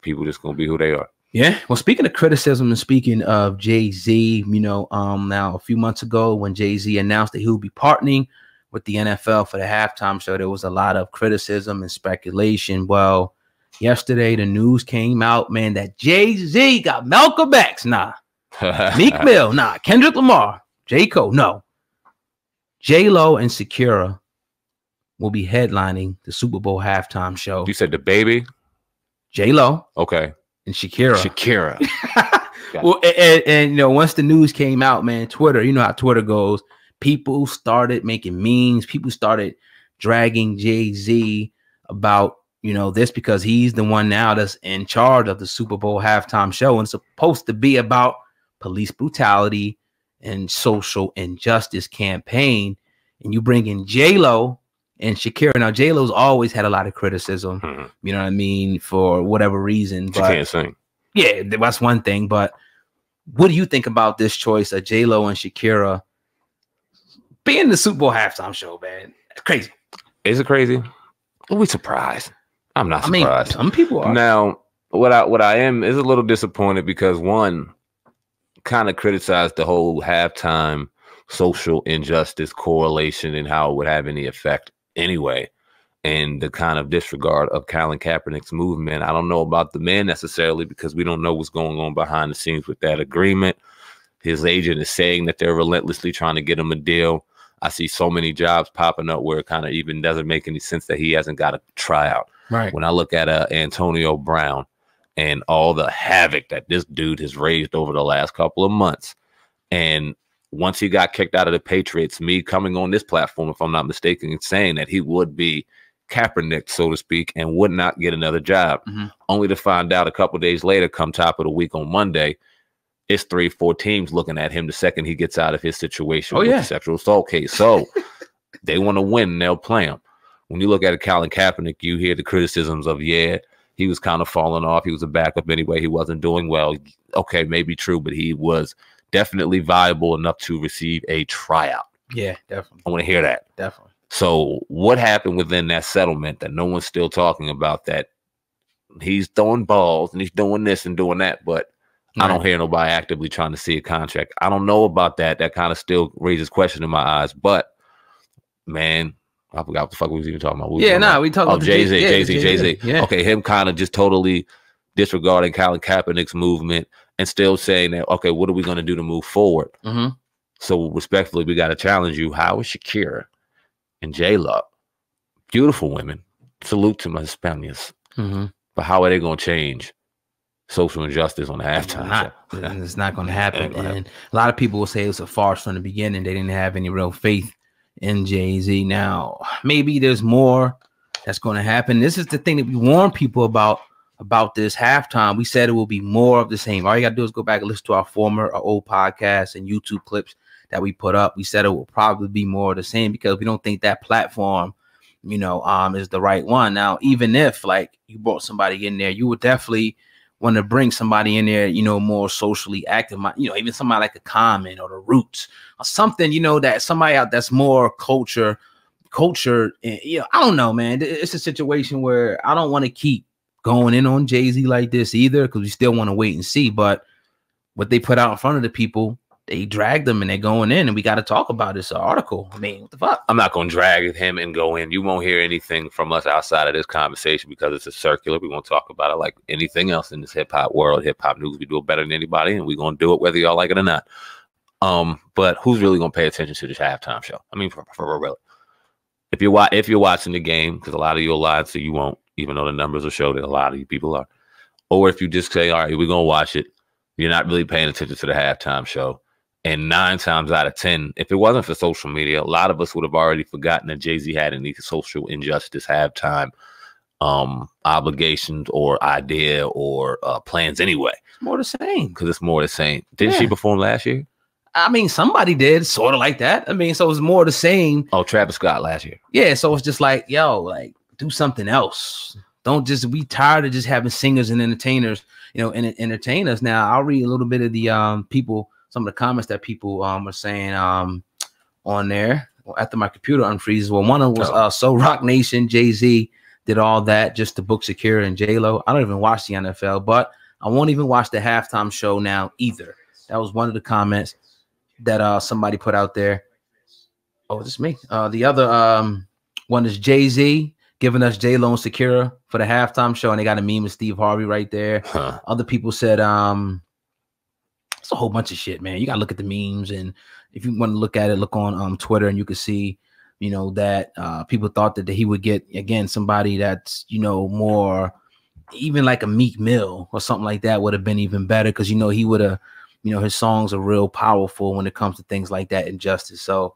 people just gonna be who they are. Yeah. Well, speaking of criticism and speaking of Jay-Z, you know, now a few months ago when Jay-Z announced that he would be partnering with the NFL for the halftime show, there was a lot of criticism and speculation. Well, yesterday the news came out, man, that Jay-Z got Malcolm X. Nah. Meek Mill. Nah. Kendrick Lamar. J. Cole. No. J-Lo and Shakira will be headlining the Super Bowl halftime show. You said the baby? J-Lo. Okay. And Shakira. Shakira. Well, and you know, once the news came out, man, Twitter, you know how Twitter goes. People started making memes. People started dragging Jay-Z about, you know, this because he's the one now that's in charge of the Super Bowl halftime show. And it's supposed to be about police brutality and social injustice campaign. And you bring in J-Lo and Shakira. Now, J-Lo's always had a lot of criticism, you know what I mean, for whatever reason. She can't sing. Yeah, that's one thing. But what do you think about this choice of J-Lo and Shakira being the Super Bowl halftime show, man? It's crazy. Is it crazy? Are we surprised? I'm not surprised. I mean, some people are. Now, what I am is a little disappointed because one kind of criticized the whole halftime social injustice correlation and how it would have any effect anyway, and the kind of disregard of Colin Kaepernick's movement. I don't know about the man necessarily because we don't know what's going on behind the scenes with that agreement. His agent is saying that they're relentlessly trying to get him a deal. I see so many jobs popping up where it kind of even doesn't make any sense that he hasn't got a tryout. Right. When I look at Antonio Brown and all the havoc that this dude has raised over the last couple of months, and once he got kicked out of the Patriots, me coming on this platform, if I'm not mistaken, and saying that he would be Kaepernick, so to speak, and would not get another job, only to find out a couple of days later, come top of the week on Monday, it's 3-4 teams looking at him the second he gets out of his situation with the sexual assault case. So they want to win and they'll play him. When you look at Colin Kaepernick, you hear the criticisms of, yeah, he was kind of falling off. He was a backup anyway. He wasn't doing well. Okay, maybe true, but he was definitely viable enough to receive a tryout. Yeah, definitely. I want to hear that. Definitely. So what happened within that settlement that no one's still talking about, that he's throwing balls and he's doing this and doing that, but I don't hear nobody actively trying to see a contract. I don't know about that. That kind of still raises question in my eyes. But, man, I forgot what the fuck we was even talking about. We talking about Jay-Z. Yeah. Okay, him kind of just totally disregarding Colin Kaepernick's movement and still saying that, okay, what are we going to do to move forward? So respectfully, we got to challenge you. How is Shakira and J-Lo, beautiful women, salute to my Hispanics, but how are they going to change social injustice on the halftime show? It's not going to happen. And a lot of people will say it was a farce from the beginning. They didn't have any real faith in Jay-Z. Now, maybe there's more that's going to happen. This is the thing that we warn people about this halftime. We said it will be more of the same. All you got to do is go back and listen to our old podcasts and YouTube clips that we put up. We said it will probably be more of the same because we don't think that platform, you know, is the right one. Now, even if like you brought somebody in there, you would definitely want to bring somebody in there, you know, more socially active, you know, even somebody like a Common or the Roots or something, you know, that somebody out that's more culture, you know, I don't know, man. It's a situation where I don't want to keep going in on Jay-Z like this either, because we still want to wait and see. But what they put out in front of the people, they dragged them and they're going in, and we got to talk about this article. I mean, what the fuck? I'm not going to drag him and go in. You won't hear anything from us outside of this conversation because it's a circular. We won't talk about it like anything else in this hip-hop world, hip-hop news. We do it better than anybody, and we're going to do it whether y'all like it or not. But who's really going to pay attention to this halftime show? I mean, for real. If you're watching the game, because a lot of you are live, so you won't, even though the numbers will show that a lot of you people are. Or if you just say, all right, we're going to watch it, you're not really paying attention to the halftime show. And 9 times out of 10, if it wasn't for social media, a lot of us would have already forgotten that Jay-Z had any social injustice halftime obligations or idea or plans anyway. It's more the same. Because it's more the same. Didn't she perform last year? I mean, somebody did, sort of like that. I mean, so it's more the same. Oh, Travis Scott last year. Yeah, so it's just like, yo, like, do something else. Don't just be tired of just having singers and entertainers, you know, entertain us. Now, I'll read a little bit of the people, some of the comments that people are saying on there after my computer unfreezes. Well, one of them was so Roc Nation, Jay-Z did all that just to book Shakira and J-Lo. I don't even watch the NFL, but I won't even watch the halftime show now either. That was one of the comments that somebody put out there. Oh, it's me. The other one is Jay-Z giving us J-Lo and Shakira for the halftime show, and they got a meme of Steve Harvey right there. Other people said it's a whole bunch of shit, man. You gotta look at the memes, and if you want to look at it, look on Twitter, and you can see, you know, that people thought that he would get, again, somebody that's, you know, more, even like a Meek Mill or something like that would have been even better, because, you know, he would have, you know, his songs are real powerful when it comes to things like that and justice. So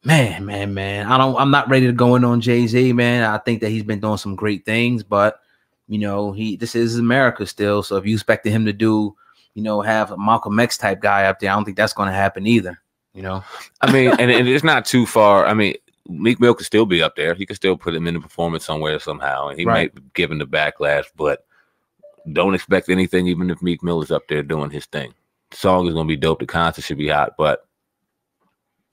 man, I'm not ready to go in on Jay-Z, man. I think that he's been doing some great things, but, you know, this is America still. So if you expected him to do, you know, have a Malcolm X type guy up there, I don't think that's going to happen either. You know, I mean, and it's not too far. I mean, Meek Mill could still be up there. He could still put him in the performance somewhere somehow, and he might be given the backlash. But don't expect anything, even if Meek Mill is up there doing his thing. The song is going to be dope. The concert should be hot, but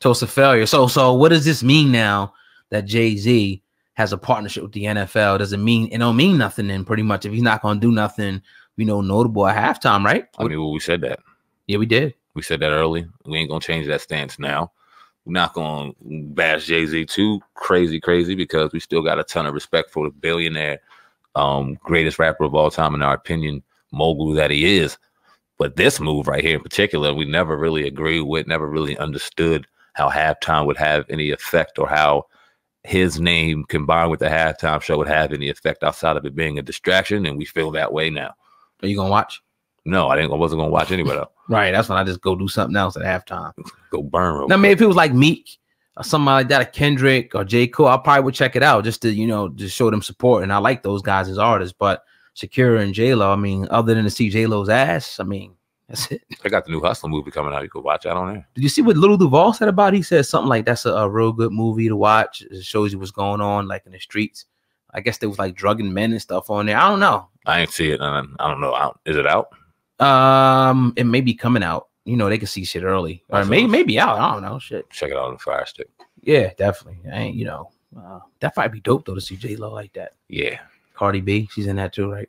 so it's a failure. So what does this mean now that Jay-Z has a partnership with the NFL? Does it mean it don't mean nothing then? Pretty much, if he's not going to do nothing, you know, notable at halftime, right? I mean, well, we said that. Yeah, we did. We said that early. We ain't gonna change that stance now. We're not gonna bash Jay-Z too crazy because we still got a ton of respect for the billionaire, greatest rapper of all time in our opinion, mogul that he is. But this move right here in particular, we never really agreed with, never really understood how halftime would have any effect, or how his name combined with the halftime show would have any effect outside of it being a distraction. And we feel that way now. Are you gonna watch? No, I wasn't gonna watch anybody else. Right, that's when I just go do something else at halftime. Go burn real now, maybe if it was like Meek or somebody like that, a Kendrick or J. Cole, I probably would check it out just to, you know, just show them support. And I like those guys as artists. But Shakira and J-Lo, I mean, other than to see J-Lo's ass, I mean, that's it. They got the new Hustler movie coming out. You could watch that on there. Did you see what Lil Duval said about it? He said something like that's a real good movie to watch. It shows you what's going on like in the streets. I guess there was like drugging men and stuff on there. I don't know. I ain't see it. I don't know. Is it out? It may be coming out. You know, they can see shit early, or maybe out. I don't know. Shit. Check it out on the Fire Stick. Yeah, definitely. I ain't, you know, that might be dope though to see J-Lo like that. Yeah. Cardi B, she's in that too, right?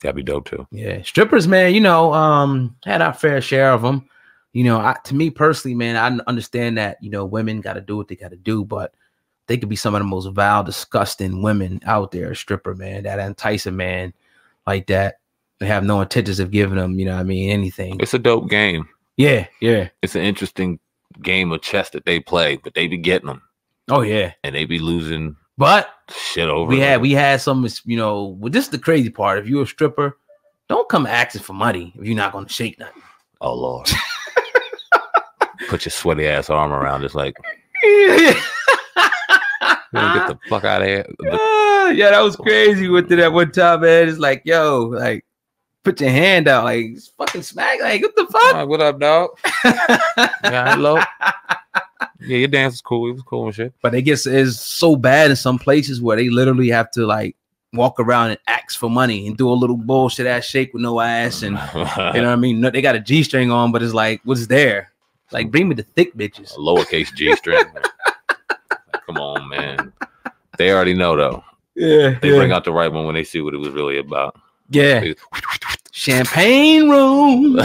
That'd be dope too. Yeah, strippers, man. You know, had our fair share of them. You know, to me personally, man, I understand that, you know, women got to do what they got to do, but they could be some of the most vile, disgusting women out there. A stripper, man, that entice a man like that. They have no intentions of giving them, you know what I mean, anything. It's a dope game. Yeah, yeah. It's an interesting game of chess that they play, but they be getting them. Oh, yeah. And they be losing but shit over. We had some, you know, well, this is the crazy part. If you're a stripper, don't come asking for money if you're not going to shake nothing. Oh, Lord. Put your sweaty ass arm around. It's like, yeah. Get the fuck out of here. Yeah, that was crazy with it at one time, man. It's like, yo, like, put your hand out, like, fucking smack, like, what the fuck? Right, what up, dog? Yeah, hello. Yeah, your dance was cool. It was cool and shit. But I guess it's so bad in some places where they literally have to like walk around and ask for money and do a little bullshit ass shake with no ass, and you know what I mean. They got a G-string on, but it's like, what's there? Like, bring me the thick bitches. A lowercase G-string. Like, come on, man. They already know though. Yeah, they bring out the right one when they see what it was really about. Yeah. Champagne room.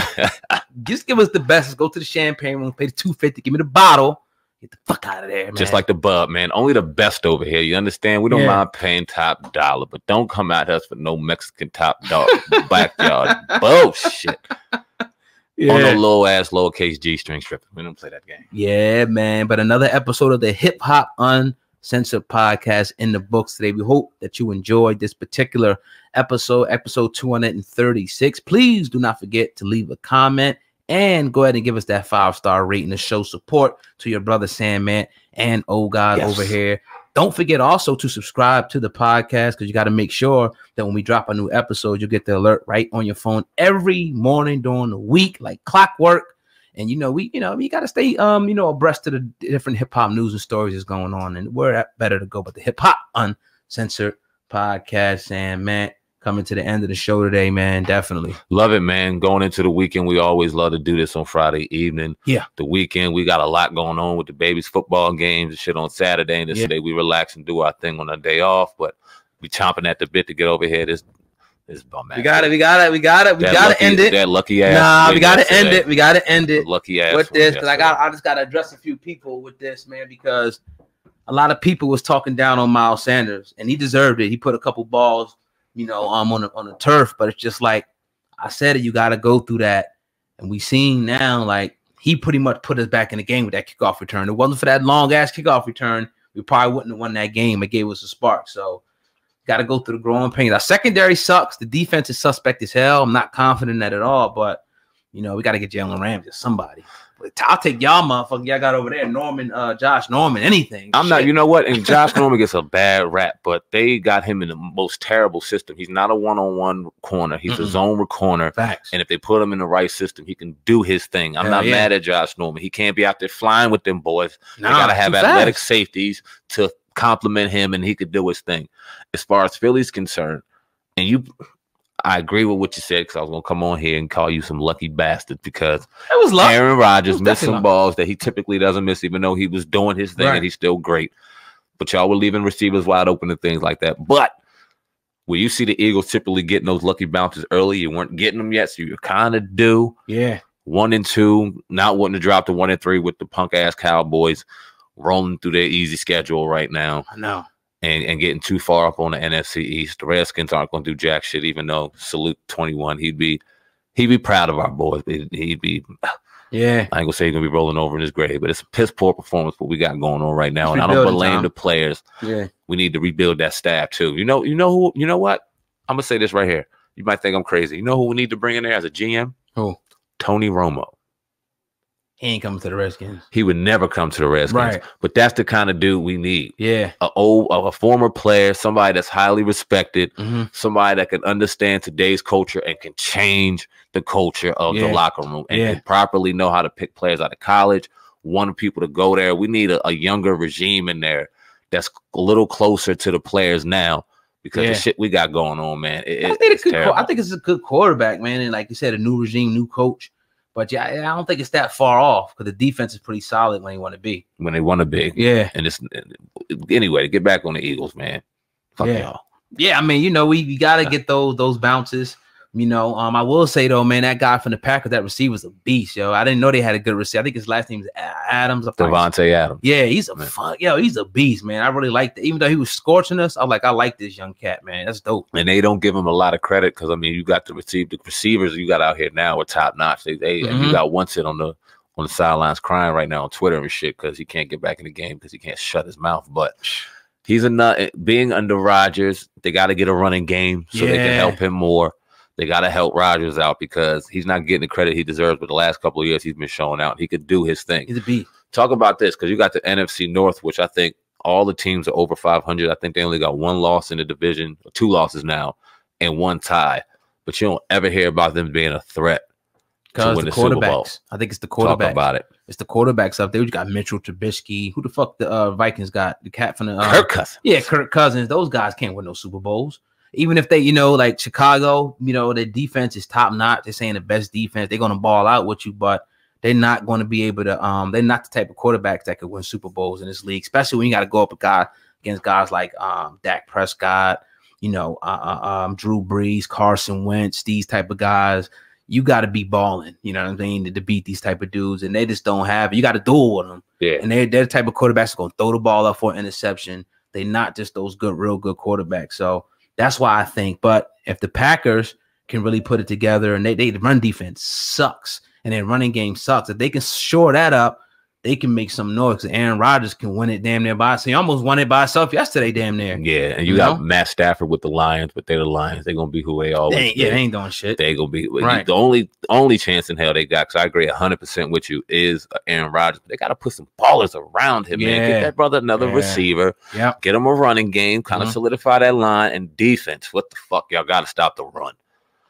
Just give us the best. Let's go to the champagne room, pay the $250, give me the bottle, get the fuck out of there, man. Just like the bub, man. Only the best over here. You understand? We don't mind paying top dollar, but don't come at us for no Mexican top dog backyard bullshit. Yeah. On a low ass lowercase G-string strip. We don't play that game. Yeah, man. But another episode of the Hip Hop Uncensored podcast in the books today. We hope that you enjoyed this particular episode 236. Please do not forget to leave a comment and go ahead and give us that 5-star rating to show support to your brother Sandman and old God over here. Don't forget also to subscribe to the podcast, because you got to make sure that when we drop a new episode, you get the alert right on your phone every morning during the week, like clockwork. And we got to stay abreast to the different hip hop news and stories that's going on, and where better to go but the Hip Hop Uncensored podcast. And man, coming to the end of the show today, man. Definitely love it, man. Going into the weekend, we always love to do this on Friday evening. Yeah, the weekend we got a lot going on with the babies' football games and shit on Saturday, and this day we relax and do our thing on our day off. But We chomping at the bit to get over here. This bum ass. We got to end it. That lucky ass. Nah, we got to end it. We got to end it. Lucky ass with this, because I just got to address a few people with this, man, because a lot of people was talking down on Miles Sanders, and he deserved it. He put a couple balls, you know, on the turf, but it's just like I said it. You got to go through that, and we seen now like he pretty much put us back in the game with that kickoff return. It wasn't for that long ass kickoff return, we probably wouldn't have won that game. It gave us a spark. So got to go through the growing pains. Our secondary sucks. The defense is suspect as hell. I'm not confident in that at all, but you know we got to get Jalen Ramsey or somebody. I'll take y'all motherfucker. Y'all got over there, Norman, Josh Norman, anything. I'm not, you know what? And Josh Norman gets a bad rap, but they got him in the most terrible system. He's not a one-on-one corner. He's a zone corner. Facts. And if they put him in the right system, he can do his thing. I'm not mad at Josh Norman. He can't be out there flying with them boys. They got to have athletic safeties to compliment him, and he could do his thing. As far as Philly's concerned, and I agree with what you said, because I was going to come on here and call you some lucky bastard, because it was lucky. Aaron Rodgers missed some balls that he typically doesn't miss, even though he was doing his thing and he's still great. But y'all were leaving receivers wide open and things like that. But when you see the Eagles typically getting those lucky bounces early, you weren't getting them yet, so you kind of do. Yeah. 1 and 2, not wanting to drop to 1 and 3 with the punk ass Cowboys rolling through their easy schedule right now. I know. And getting too far up on the NFC East. The Redskins aren't going to do jack shit, even though salute 21. He'd be proud of our boys. He'd be, I ain't gonna say he's gonna be rolling over in his grave, but it's a piss poor performance what we got going on right now. And I don't blame the players. Yeah, we need to rebuild that staff too. You know what? I'm gonna say this right here. You might think I'm crazy. You know who we need to bring in there as a GM? Who? Tony Romo. He ain't coming to the Redskins. He would never come to the Redskins. Right. But that's the kind of dude we need. Yeah. A former player, somebody that's highly respected, somebody that can understand today's culture and can change the culture of the locker room and can properly know how to pick players out of college, want people to go there. We need a younger regime in there that's a little closer to the players now, because the shit we got going on, man. I think it's a good quarterback, man. And like you said, a new regime, new coach. But yeah, I don't think it's that far off, because the defense is pretty solid when they want to be. When they want to be. Yeah. And it's anyway, get back on the Eagles, man. Fuck y'all. Yeah, I mean, you know, we gotta get those bounces. You know, I will say though, man, that guy from the Packers, that receiver's a beast, yo. I didn't know they had a good receiver. I think his last name is Adams. Devontae Adams. Yeah, he's a beast, man. I really liked it. Even though he was scorching us, I like this young cat, man. That's dope. And they don't give him a lot of credit, because I mean, you got the receivers you got out here now are top notch. And you got one sit on the sidelines crying right now on Twitter and shit, because he can't get back in the game because he can't shut his mouth. But he's a nut. Being under Rodgers, they got to get a running game so they can help him more. They got to help Rodgers out, because he's not getting the credit he deserves. But the last couple of years, he's been showing out. He could do his thing. He's a beast. Talk about this, because you got the NFC North, which I think all the teams are over 500. I think they only got 1 loss in the division, 2 losses now, and 1 tie. But you don't ever hear about them being a threat to win the Super Bowl. I think it's the quarterbacks. Talk about it. It's the quarterbacks up there. You got Mitchell Trubisky. Who the fuck the Vikings got? The cat from the Kirk Cousins. Yeah, Kirk Cousins. Those guys can't win no Super Bowls. Even if they, you know, like Chicago, you know, their defense is top notch. They're saying the best defense. They're going to ball out with you, but they're not going to be able to. They're not the type of quarterbacks that could win Super Bowls in this league, especially when you got to go up against guys like Dak Prescott, you know, Drew Brees, Carson Wentz, these type of guys. You got to be balling, you know what I mean, to beat these type of dudes, and they just don't have it. You got to duel with them. Yeah, and they're the type of quarterbacks that's going to throw the ball up for an interception. They're not just those real good quarterbacks. So that's why I think. But if the Packers can really put it together, and the run defense sucks and their running game sucks, if they can shore that up, they can make some noise. Aaron Rodgers can win it damn near by. So he almost won it by himself yesterday, damn near. Yeah, and you got Matt Stafford with the Lions, but they're the Lions. They're gonna be who they always. They ain't doing shit. They gonna be right. The only chance in hell they got. Because I agree 100% with you is Aaron Rodgers. But they got to put some ballers around him, man. Get that brother another receiver. Yeah. Get him a running game. Kind of solidify that line and defense. What the fuck, y'all got to stop the run.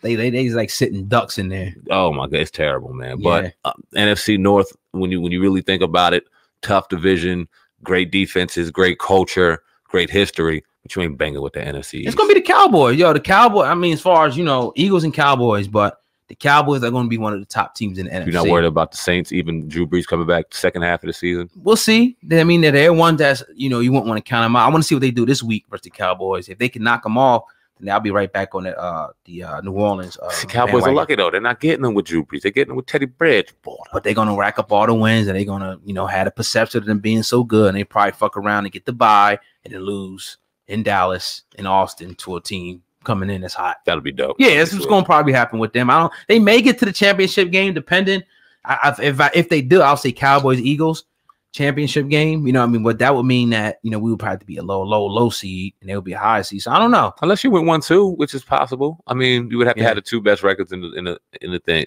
They like sitting ducks in there. Oh my god, it's terrible, man. But NFC North, when you really think about it, tough division, great defenses, great culture, great history, but you ain't banging with the NFC East. It's gonna be the Cowboys, yo. The Cowboys. I mean, as far as you know, Eagles and Cowboys, but The Cowboys are going to be one of the top teams in the NFC. You're not worried about the Saints, even Drew Brees coming back the second half of the season? We'll see. I mean, they're one that's, you won't want to count them out. I want to see what they do this week versus the Cowboys. If they can knock them off, then I'll be right back on the New Orleans. The Cowboys are lucky, though. They're not getting them with Drew Brees. They're getting them with Teddy Bridgewater. But they're going to rack up all the wins, and they're going to, have the perception of them being so good, and they probably fuck around and get the bye and then lose in Dallas, in Austin to a team coming in as hot. That'll be dope. Yeah, that's what's going to probably happen with them. They may get to the championship game, depending. If they do, I'll say Cowboys Eagles championship game. You know what I mean? But that would mean that we would probably be a low seed, and they would be a high seed. So I don't know. Unless you went 1-2, which is possible. I mean, you would have to have the 2 best records in the thing.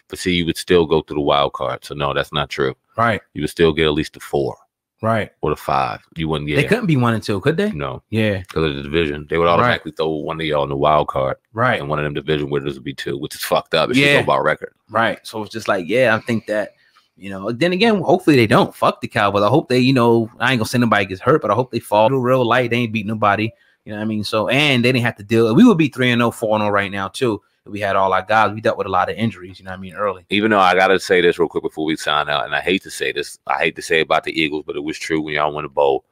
But see, you would still go through the wild card. So no, that's not true. Right. You would still get at least the 4. Right. Or the 5. You wouldn't get. They couldn't be 1 and 2, could they? No. Yeah. Because of the division. They would automatically throw one of y'all in the wild card. Right. And one of them division winners would be 2, which is fucked up. If you go by record. Right. So it's just like, I think that, then again, hopefully they don't. Fuck the Cowboys. I hope they, I ain't gonna say nobody gets hurt, but I hope they fall through real light. They ain't beat nobody. You know what I mean? So, and they didn't have to deal. We would be 3-0, 4-0 right now, too. If we had all our guys, we dealt with a lot of injuries, you know what I mean, early. Even though I got to say this real quick before we sign out, and I hate to say this. I hate to say it about the Eagles, but it was true when y'all won a bowl.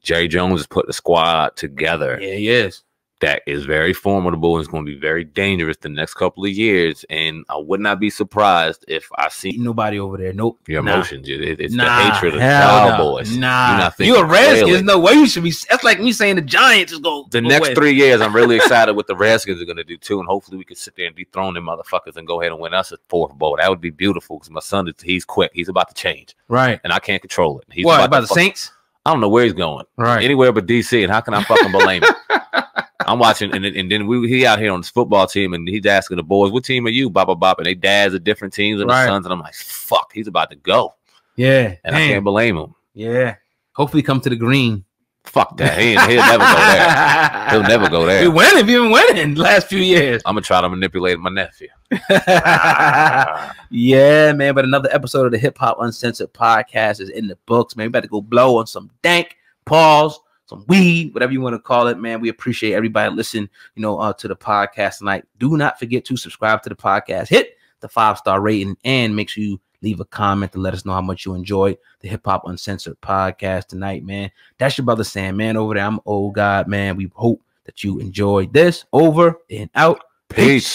Jerry Jones has put the squad together. Yeah, he is. That is very formidable and it's going to be very dangerous the next couple of years. And I would not be surprised if I see nobody over there. Nope. Your emotions. It's the hatred of the Cowboys. You a Redskins? No way you should be. That's like me saying the Giants is going. The next 3 years, I'm really excited what the Redskins are going to do too. And hopefully we can sit there and dethrone them motherfuckers and go ahead and win us a 4th bowl. That would be beautiful because my son, he's quick. He's about to change. Right. And I can't control it. He's about the Saints? I don't know where he's going. Right. Anywhere but DC. And how can I fucking blame him? I'm watching, and then he out here on this football team, and he's asking the boys, "What team are you?" Bop, bop, bop, and they dads are different teams and the sons, and I'm like, "Fuck, he's about to go." Yeah, and I can't blame him. Yeah, hopefully come to the green. Fuck that. He'll never go there. He'll never go there. We've been winning the last few years. I'm gonna try to manipulate my nephew. Yeah, man. But another episode of the Hip Hop Uncensored podcast is in the books, man. We better go blow on some dank pause. Some weed, whatever you want to call it, man. We appreciate everybody listening, to the podcast tonight. Do not forget to subscribe to the podcast, hit the 5-star rating, and make sure you leave a comment to let us know how much you enjoyed the Hip Hop Uncensored podcast tonight, man. That's your brother Sandman over there. I'm Old God, man. We hope that you enjoyed this. Over and out. Peace.